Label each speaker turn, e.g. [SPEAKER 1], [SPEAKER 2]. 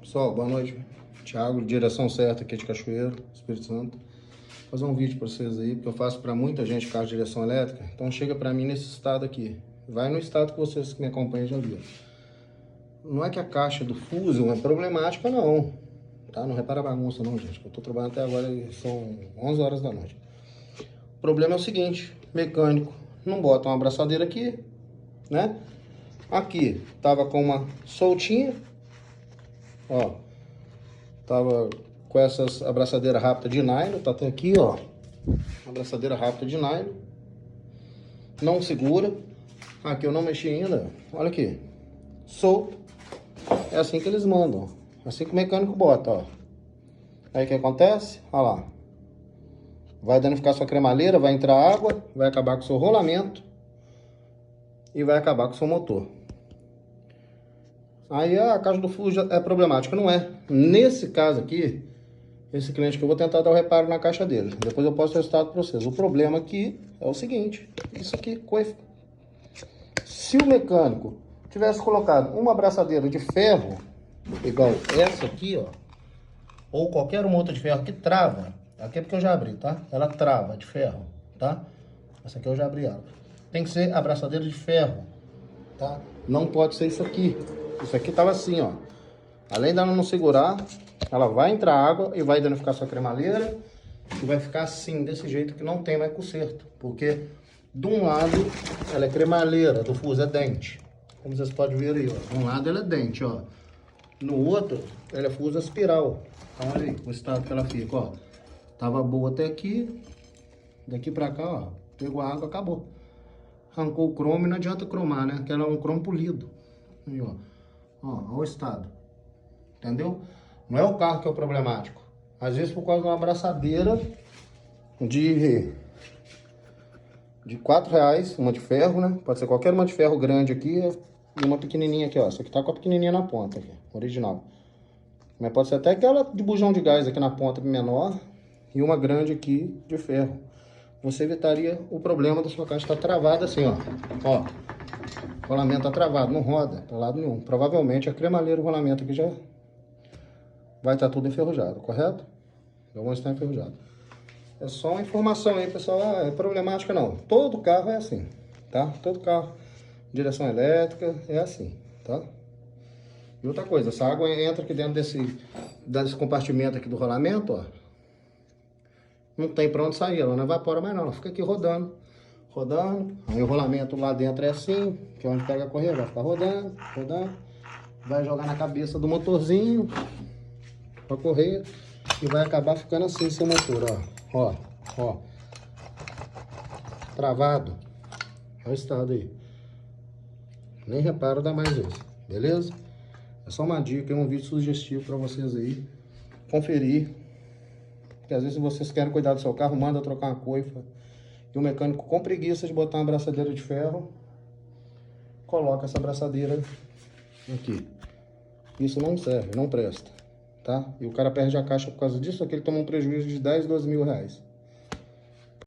[SPEAKER 1] Pessoal, boa noite. Thiago, direção certa aqui de Cachoeiro, Espírito Santo. Vou fazer um vídeo para vocês aí, porque eu faço para muita gente carro de direção elétrica. Então chega para mim nesse estado aqui. Vai no estado que vocês que me acompanham já viram. Não é que a caixa do Fusion é problemática, não. Tá? Não repara a bagunça não, gente. Eu tô trabalhando até agora e são 11 horas da noite. O problema é o seguinte, mecânico não bota uma abraçadeira aqui, né? Aqui tava com uma soltinha, ó. Tava com essas abraçadeiras rápidas de nylon, tá até aqui, ó. Abraçadeira rápida de nylon. Não segura. Aqui eu não mexi ainda. Olha aqui. Solto. É assim que eles mandam. Assim que o mecânico bota, ó. Aí o que acontece? Olha lá. Vai danificar sua cremalheira, vai entrar água, vai acabar com o seu rolamento e vai acabar com o seu motor. Aí a caixa do Fusion é problemática. Não é. Nesse caso aqui, esse cliente que eu vou tentar dar o reparo na caixa dele. Depois eu posto o resultado para vocês. O problema aqui é o seguinte. Isso aqui, coifa. Se o mecânico tivesse colocado uma abraçadeira de ferro, igual essa aqui, ó, ou qualquer uma outra de ferro que trava, aqui é porque eu já abri, tá? Ela trava de ferro, tá? Essa aqui eu já abri ela. Tem que ser abraçadeira de ferro, tá? Não pode ser isso aqui. Isso aqui tava assim, ó. Além dela não segurar, ela vai entrar água e vai danificar sua cremalheira. E vai ficar assim, desse jeito que não tem mais conserto. Porque, de um lado, ela é cremalheira, do Fusion é dente. Como vocês podem ver aí, ó. De um lado ela é dente, ó. No outro, ela é Fusion espiral. Então, olha aí o estado que ela fica, ó. Tava boa até aqui. Daqui pra cá, ó. Pegou a água, acabou. Arrancou o cromo e não adianta cromar, né? Que ela é um cromo polido. Aí, ó. Ó, olha o estado. Entendeu? Não é o carro que é o problemático. Às vezes por causa de uma abraçadeira de R$4, uma de ferro, né? Pode ser qualquer uma de ferro grande aqui e uma pequenininha aqui, ó. Essa aqui tá com a pequenininha na ponta aqui, original. Mas pode ser até aquela de bujão de gás aqui na ponta menor e uma grande aqui de ferro. Você evitaria o problema da sua caixa estar travada assim, ó. Ó, o rolamento tá travado, não roda para lado nenhum. Provavelmente a cremalheira, o rolamento aqui já vai estar tudo enferrujado, correto? Alguns estão enferrujados. É só uma informação aí, pessoal. Ah, é problemática não. Todo carro é assim, tá? Todo carro, direção elétrica, é assim, tá? E outra coisa, essa água entra aqui dentro desse compartimento aqui do rolamento, ó. Não tem pra onde sair, ela não evapora mais não. Ela fica aqui rodando, rodando. Aí o rolamento lá dentro é assim, que é onde pega a correia, vai ficar rodando, rodando. Vai jogar na cabeça do motorzinho pra correr e vai acabar ficando assim seu motor, ó, ó, travado. Olha o estado aí. Nem reparo dá mais isso, beleza? É só uma dica, é um vídeo sugestivo para vocês aí conferir. Porque às vezes se vocês querem cuidar do seu carro, manda trocar uma coifa e o mecânico com preguiça de botar uma abraçadeira de ferro, coloca essa abraçadeira aqui. Isso não serve, não presta. Tá? E o cara perde a caixa por causa disso, aqui ele toma um prejuízo de 10, 12 mil reais.